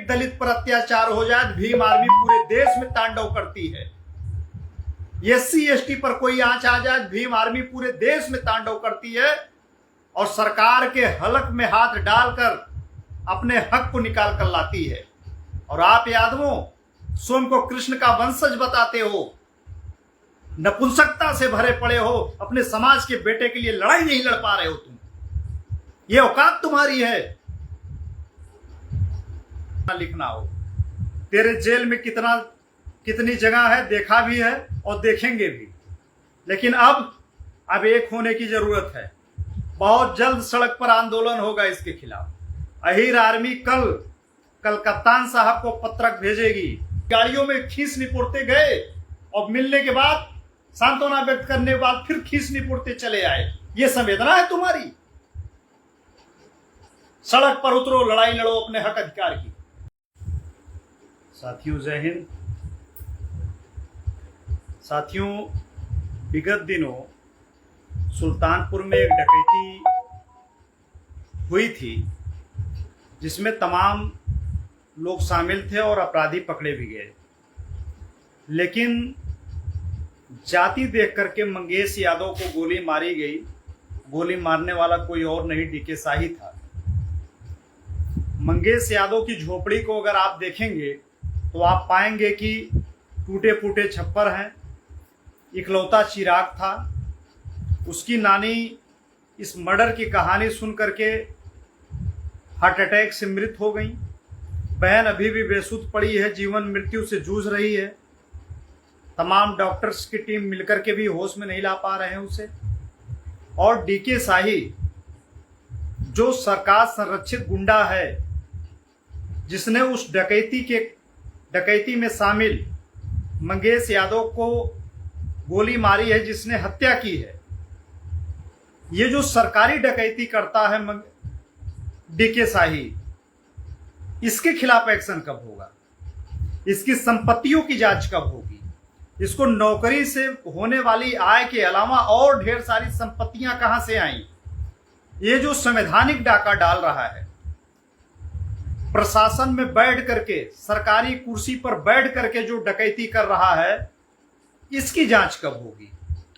एक दलित पर अत्याचार हो जाए भीम आर्मी पूरे देश में तांडव करती है। SC ST पर कोई आंच आ जाए भीम आर्मी पूरे देश में तांडव करती है और सरकार के हलक में हाथ डालकर अपने हक को निकाल कर लाती है। और आप यादवों स्वयं को कृष्ण का वंशज बताते हो, नपुंसकता से भरे पड़े हो, अपने समाज के बेटे के लिए लड़ाई नहीं लड़ पा रहे हो तुम। ये औकात तुम्हारी है लिखना हो। तेरे जेल में कितनी जगह है देखा भी है और देखेंगे भी, लेकिन अब एक होने की जरूरत है। बहुत जल्द सड़क पर आंदोलन होगा इसके खिलाफ। अहीर आर्मी कल कप्तान साहब को पत्रक भेजेगी। गाड़ियों में खींच निपुड़ते गए और मिलने के बाद सांत्वना व्यक्त करने के बाद फिर खींच निपुड़ते चले आए। ये संवेदना है तुम्हारी? सड़क पर उतरो, लड़ाई लड़ो अपने हक अधिकार की। साथियों जय हिंद। साथियों, विगत दिनों सुल्तानपुर में एक डकैती हुई थी जिसमें तमाम लोग शामिल थे और अपराधी पकड़े भी गए, लेकिन जाति देख करके मंगेश यादव को गोली मारी गई। गोली मारने वाला कोई और नहीं, DK शाही था। मंगेश यादव की झोपड़ी को अगर आप देखेंगे तो आप पाएंगे कि टूटे फूटे छप्पर हैं, इकलौता चिराग था। उसकी नानी इस मर्डर की कहानी सुन करके हार्ट अटैक से मृत हो गई। बहन अभी भी बेसुध पड़ी है, जीवन मृत्यु से जूझ रही है। तमाम डॉक्टर्स की टीम मिलकर के भी होश में नहीं ला पा रहे हैं उसे। और DK शाही जो सरकार संरक्षित गुंडा है, जिसने उस डकैती में शामिल मंगेश यादव को गोली मारी है, जिसने हत्या की है, ये जो सरकारी डकैती करता है DK शाही, इसके खिलाफ एक्शन कब होगा? इसकी संपत्तियों की जांच कब होगी? इसको नौकरी से होने वाली आय के अलावा और ढेर सारी संपत्तियां कहां से आई? ये जो संवैधानिक डाका डाल रहा है, प्रशासन में बैठ करके, सरकारी कुर्सी पर बैठ करके जो डकैती कर रहा है, इसकी जांच कब होगी?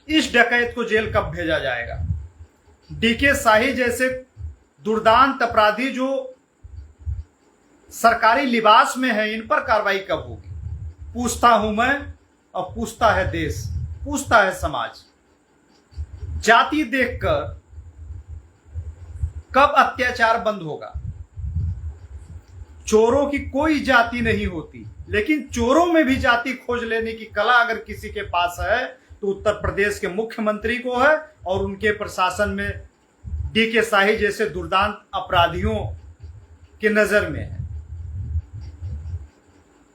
इस डकैत को जेल कब भेजा जाएगा? DK शाही जैसे दुर्दांत अपराधी जो सरकारी लिबास में है, इन पर कार्रवाई कब होगी? पूछता हूं मैं और पूछता है देश, पूछता है समाज। जाति देखकर कब अत्याचार बंद होगा? चोरों की कोई जाति नहीं होती, लेकिन चोरों में भी जाति खोज लेने की कला अगर किसी के पास है तो उत्तर प्रदेश के मुख्यमंत्री को है और उनके प्रशासन में DK शाही जैसे दुर्दांत अपराधियों की नजर में है।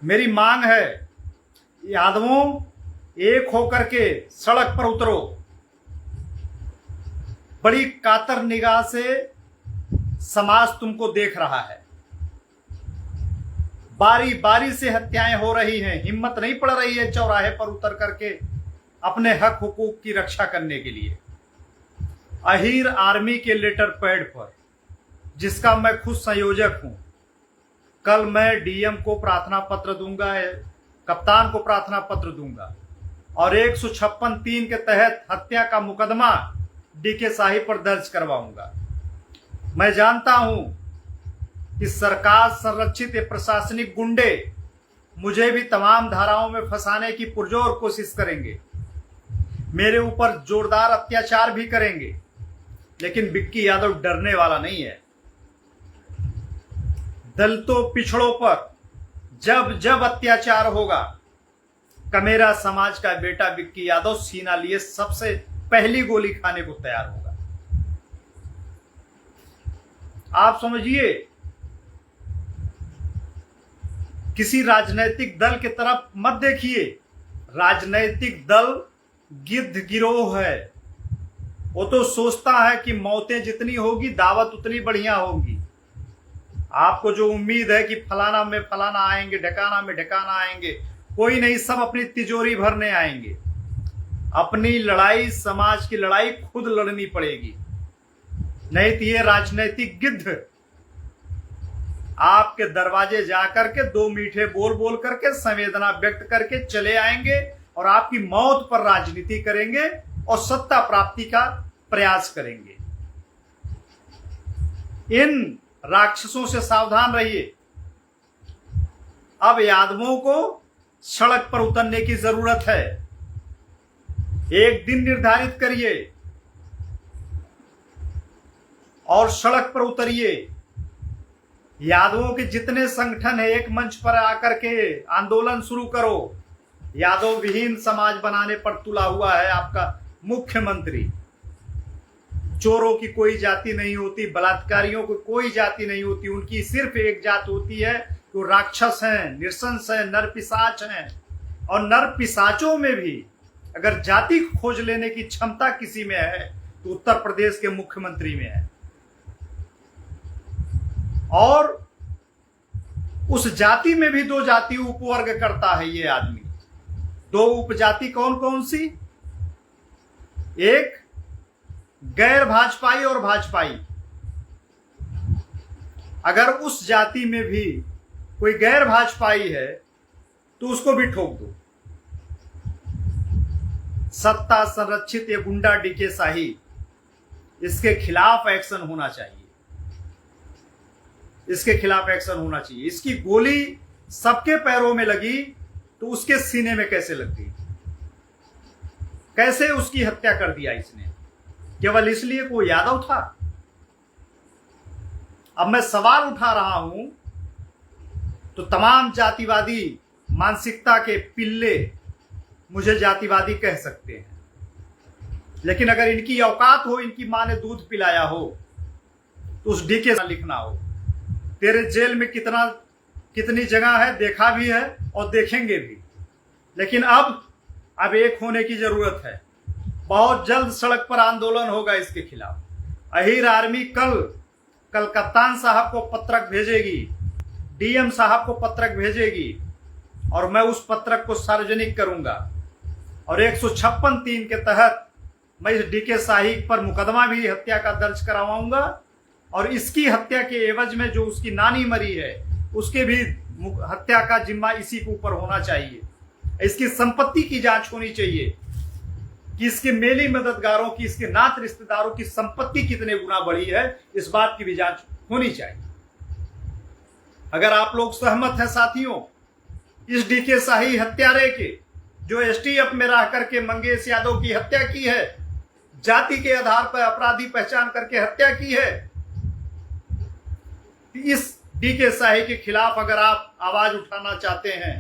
मेरी मांग है, यादवों एक होकर के सड़क पर उतरो। बड़ी कातर निगाह से समाज तुमको देख रहा है। बारी बारी से हत्याएं हो रही हैं, हिम्मत नहीं पड़ रही है चौराहे पर उतर करके अपने हक हुकूक की रक्षा करने के लिए। अहीर आर्मी के लेटर पैड पर, जिसका मैं खुद संयोजक हूं, कल मैं DM को प्रार्थना पत्र दूंगा, कप्तान को प्रार्थना पत्र दूंगा और 156(3) के तहत हत्या का मुकदमा DK शाही पर दर्ज करवाऊंगा। मैं जानता हूं कि सरकार संरक्षित प्रशासनिक गुंडे मुझे भी तमाम धाराओं में फंसाने की पुरजोर कोशिश करेंगे, मेरे ऊपर जोरदार अत्याचार भी करेंगे, लेकिन विक्की यादव डरने वाला नहीं है। दलितों पिछड़ों पर जब जब अत्याचार होगा, कमेरा समाज का बेटा विक्की यादव सीना लिए सबसे पहली गोली खाने को तैयार होगा। आप समझिए, किसी राजनैतिक दल की तरफ मत देखिए। राजनैतिक दल गिद्ध गिरोह है। वो तो सोचता है कि मौतें जितनी होगी दावत उतनी बढ़िया होगी। आपको जो उम्मीद है कि फलाना में फलाना आएंगे, ढकाना में ढकाना आएंगे, कोई नहीं, सब अपनी तिजोरी भरने आएंगे। अपनी लड़ाई, समाज की लड़ाई खुद लड़नी पड़ेगी, नहीं तो ये राजनैतिक गिद्ध आपके दरवाजे जा करके दो मीठे बोल बोल करके संवेदना व्यक्त करके चले आएंगे और आपकी मौत पर राजनीति करेंगे और सत्ता प्राप्ति का प्रयास करेंगे। इन राक्षसों से सावधान रहिए। अब यादवों को सड़क पर उतरने की जरूरत है। एक दिन निर्धारित करिए और सड़क पर उतरिए। यादवों के जितने संगठन है एक मंच पर आकर के आंदोलन शुरू करो। यादव विहीन समाज बनाने पर तुला हुआ है आपका मुख्यमंत्री। चोरों की कोई जाति नहीं होती, बलात्कारियों की कोई जाति नहीं होती, उनकी सिर्फ एक जात होती है, वो राक्षस हैं, नृशंस हैं, नरपिशाच हैं। और नरपिशाचों में भी अगर जाति खोज लेने की क्षमता किसी में है तो उत्तर प्रदेश के मुख्यमंत्री में है। और उस जाति में भी दो जाति उपवर्ग करता है ये आदमी। दो उपजाति कौन कौन सी? एक गैर भाजपाई और भाजपाई। अगर उस जाति में भी कोई गैर भाजपाई है तो उसको भी ठोक दो। सत्ता संरक्षित ये गुंडा डीके शाही, इसके खिलाफ एक्शन होना चाहिए। इसके खिलाफ एक्शन होना चाहिए। इसकी गोली सबके पैरों में लगी तो उसके सीने में कैसे लग गई? कैसे उसकी हत्या कर दिया इसने? केवल इसलिए वो यादव था? अब मैं सवाल उठा रहा हूं तो तमाम जातिवादी मानसिकता के पिल्ले मुझे जातिवादी कह सकते हैं, लेकिन अगर इनकी औकात हो, इनकी मां ने दूध पिलाया हो तो उस डीके लिखना हो, तेरे जेल में कितनी जगह है देखा भी है और देखेंगे भी। लेकिन अब एक होने की जरूरत है। बहुत जल्द सड़क पर आंदोलन होगा इसके खिलाफ। अहीर आर्मी कल कप्तान साहब को पत्रक भेजेगी, डीएम साहब को पत्रक भेजेगी और मैं उस पत्रक को सार्वजनिक करूंगा और 156(3) के तहत मैं इस डीके शाही पर मुकदमा भी हत्या का दर्ज करवाऊंगा और इसकी हत्या के एवज में जो उसकी नानी मरी है उसके भी हत्या का जिम्मा इसी के ऊपर होना चाहिए। इसकी संपत्ति की जांच होनी चाहिए कि इसके मेली मददगारों की, इसके नात रिश्तेदारों की संपत्ति कितने गुना बढ़ी है, इस बात की भी जांच होनी चाहिए। अगर आप लोग सहमत हैं साथियों इस डीके शाही हत्यारे के, जो एसटीएफ में रह करके मंगेश यादव की हत्या की है, जाति के आधार पर अपराधी पहचान करके हत्या की है, इस डीके शाही के खिलाफ अगर आप आवाज उठाना चाहते हैं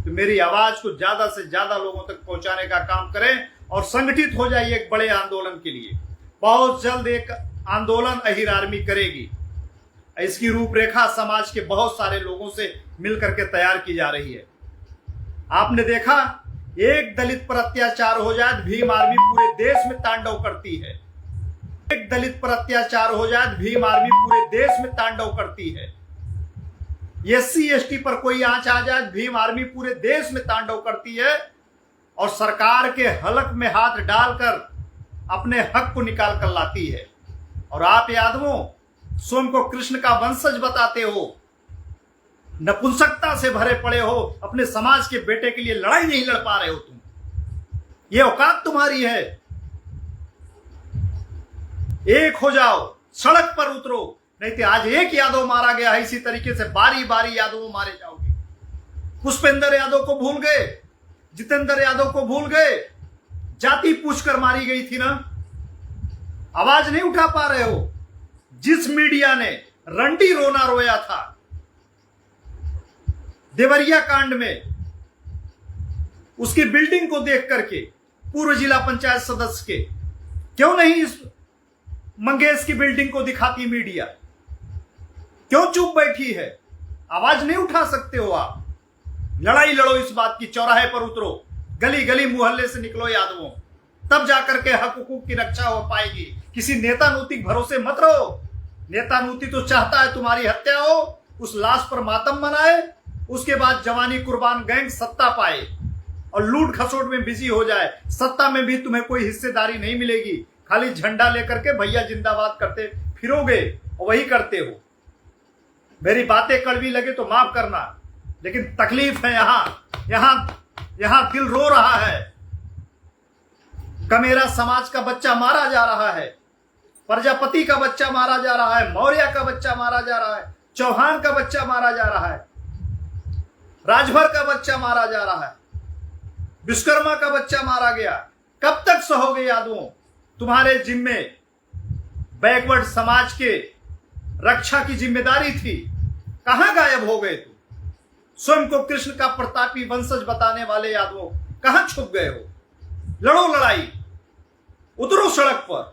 तो मेरी आवाज को ज्यादा से ज्यादा लोगों तक पहुंचाने का काम करें और संगठित हो जाइए एक बड़े आंदोलन के लिए। बहुत जल्द एक आंदोलन अहीर आर्मी करेगी। इसकी रूपरेखा समाज के बहुत सारे लोगों से मिलकर के तैयार की जा रही है। आपने देखा एक दलित पर अत्याचार हो जाए तो भीम आर्मी पूरे देश में तांडव करती है। एक दलित पर अत्याचार हो जाए तो भीम आर्मी पूरे देश में तांडव करती है। एससी एसटी पर कोई आंच आ जाए तो भीम आर्मी पूरे देश में तांडव करती है और सरकार के हलक में हाथ डालकर अपने हक को निकाल कर लाती है। और आप यादवों स्वयं को कृष्ण का वंशज बताते हो, नपुंसकता से भरे पड़े हो, अपने समाज के बेटे के लिए लड़ाई नहीं लड़ पा रहे हो तुम। ये औकात तुम्हारी है। एक हो जाओ, सड़क पर उतरो, नहीं तो आज एक यादव मारा गया है, इसी तरीके से बारी बारी यादव मारे जाओगे। पुष्पेंद्र यादव को भूल गए, जितेंद्र यादव को भूल गए, जाति पूछकर मारी गई थी ना। आवाज नहीं उठा पा रहे हो। जिस मीडिया ने रंडी रोना रोया था देवरिया कांड में, उसकी बिल्डिंग को देख करके, पूर्व जिला पंचायत सदस्य के, क्यों नहीं इस मंगेश की बिल्डिंग को दिखाती मीडिया? क्यों चुप बैठी है? आवाज नहीं उठा सकते हो आप? लड़ाई लड़ो इस बात की, चौराहे पर उतरो, गली गली मोहल्ले से निकलो यादवों, तब जाकर के हक हुकूक की रक्षा हो पाएगी। किसी नेता नूती भरोसे मत रहो। नेता नूती तो चाहता है तुम्हारी हत्या हो, उस लाश पर मातम मनाए, उसके बाद जवानी कुर्बान गैंग सत्ता पाए और लूट खसोट में बिजी हो जाए। सत्ता में भी तुम्हें कोई हिस्सेदारी नहीं मिलेगी, खाली झंडा लेकर के भैया जिंदाबाद करते फिरोगे और वही करते हो। मेरी बातें कड़वी लगे तो माफ करना, लेकिन तकलीफ है। यहां दिल रो रहा है। कमेरा समाज का बच्चा मारा जा रहा है, प्रजापति का बच्चा मारा जा रहा है, मौर्य का बच्चा मारा जा रहा है, चौहान का बच्चा मारा जा रहा है, राजभर का बच्चा मारा जा रहा है, विश्वकर्मा का बच्चा मारा गया। कब तक सहोगे यादवों? तुम्हारे जिम्मे बैकवर्ड समाज के रक्षा की जिम्मेदारी थी, कहां गायब हो गए तुम? स्वयं को कृष्ण का प्रतापी वंशज बताने वाले यादवों कहां छुप गए हो? लड़ो लड़ाई, उतरो सड़क पर,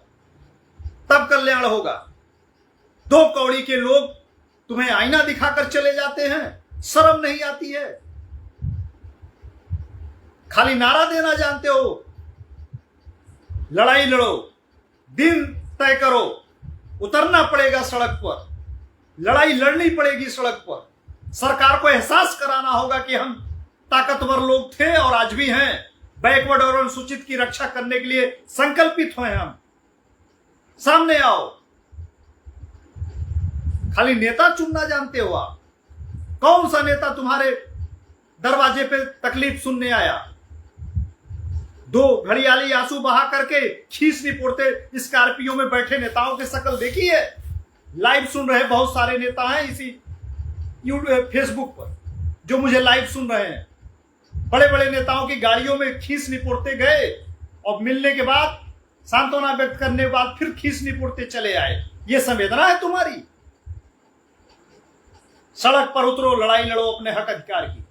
तब कल्याण होगा। दो कौड़ी के लोग तुम्हें आईना दिखाकर चले जाते हैं, शर्म नहीं आती है? खाली नारा देना जानते हो। लड़ाई लड़ो, दिन तय करो, उतरना पड़ेगा सड़क पर, लड़ाई लड़नी पड़ेगी सड़क पर। सरकार को एहसास कराना होगा कि हम ताकतवर लोग थे और आज भी हैं। बैकवर्ड और अनुसूचित की रक्षा करने के लिए संकल्पित हुए हम। सामने आओ। खाली नेता चुनना जानते हो आप? कौन सा नेता तुम्हारे दरवाजे पे तकलीफ सुनने आया? दो घड़ियाली आंसू बहा करके खींच नहीं पड़ते स्कॉर्पियो में बैठे नेताओं की शक्ल देखी है? लाइव सुन रहे बहुत सारे नेता हैं इसी फेसबुक पर जो मुझे लाइव सुन रहे हैं। बड़े बड़े नेताओं की गाड़ियों में खींच नहीं पड़ते गए और मिलने के बाद सांत्वना व्यक्त करने के बाद फिर खींच नहीं पड़ते चले आए। ये संवेदना है तुम्हारी? सड़क पर उतरो, लड़ाई लड़ो अपने हक अधिकार की,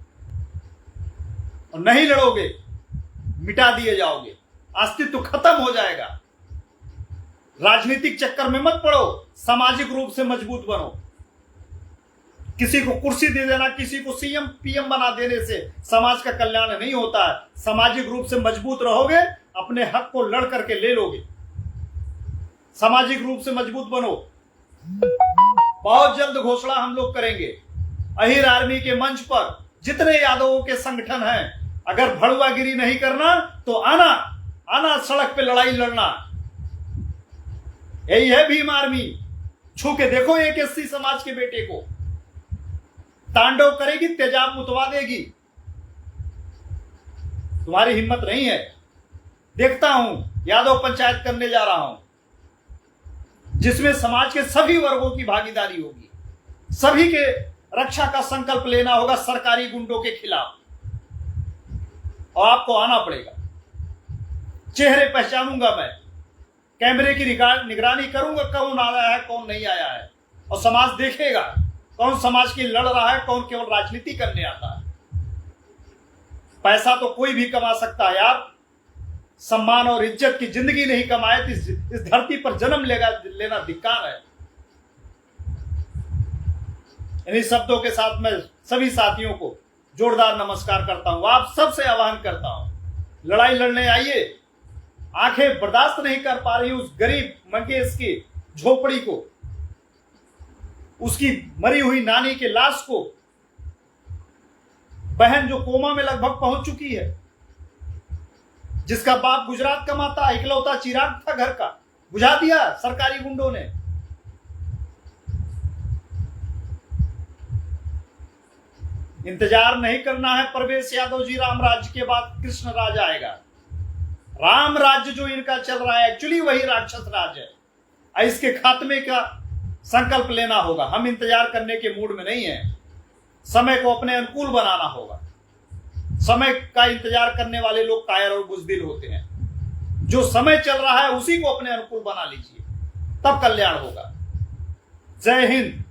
और नहीं लड़ोगे मिटा दिए जाओगे, अस्तित्व खत्म हो जाएगा। राजनीतिक चक्कर में मत पड़ो, सामाजिक रूप से मजबूत बनो। किसी को कुर्सी दे देना, किसी को सीएम पीएम बना देने से समाज का कल्याण नहीं होता है। सामाजिक रूप से मजबूत रहोगे, अपने हक को लड़ करके ले लोगे। सामाजिक रूप से मजबूत बनो। बहुत जल्द घोषणा हम लोग करेंगे अहिर आर्मी के मंच पर। जितने यादवों के संगठन हैं, अगर भड़ुआगिरी नहीं करना तो आना सड़क पे लड़ाई लड़ना। यही है भीम आर्मी। छू के देखो एक एससी समाज के बेटे को, तांडव करेगी, तेजाब मुतवा देगी। तुम्हारी हिम्मत नहीं है। देखता हूं यादव पंचायत करने जा रहा हूं, जिसमें समाज के सभी वर्गों की भागीदारी होगी। सभी के रक्षा का संकल्प लेना होगा सरकारी गुंडों के खिलाफ, और आपको आना पड़ेगा। चेहरे पहचानूंगा मैं, कैमरे की निगरानी करूंगा कौन आया है कौन नहीं आया है, और समाज देखेगा कौन समाज की लड़ रहा है, कौन केवल राजनीति करने आता है। पैसा तो कोई भी कमा सकता है यार, सम्मान और इज्जत की जिंदगी नहीं कमाए तो इस धरती पर जन्म लेना धिक्कार है। इन्हीं शब्दों के साथ मैं सभी साथियों को जोरदार नमस्कार करता हूं। आप सबसे आह्वान करता हूं, लड़ाई लड़ने आइए। आंखें बर्दाश्त नहीं कर पा रही उस गरीब मंगेश की झोपड़ी को, उसकी मरी हुई नानी के लाश को, बहन जो कोमा में लगभग पहुंच चुकी है, जिसका बाप गुजरात कमाता, इकलौता चिराग था घर का, बुझा दिया सरकारी गुंडों ने। इंतजार नहीं करना है परवेश यादव जी। राम राज्य के बाद कृष्ण राज आएगा। राम राज्य जो इनका चल रहा है एक्चुअली वही राक्षस राज है। इसके खात्मे का संकल्प लेना होगा। हम इंतजार करने के मूड में नहीं है। समय को अपने अनुकूल बनाना होगा। समय का इंतजार करने वाले लोग कायर और बुजदिल होते हैं। जो समय चल रहा है उसी को अपने अनुकूल बना लीजिए, तब कल्याण होगा। जय हिंद।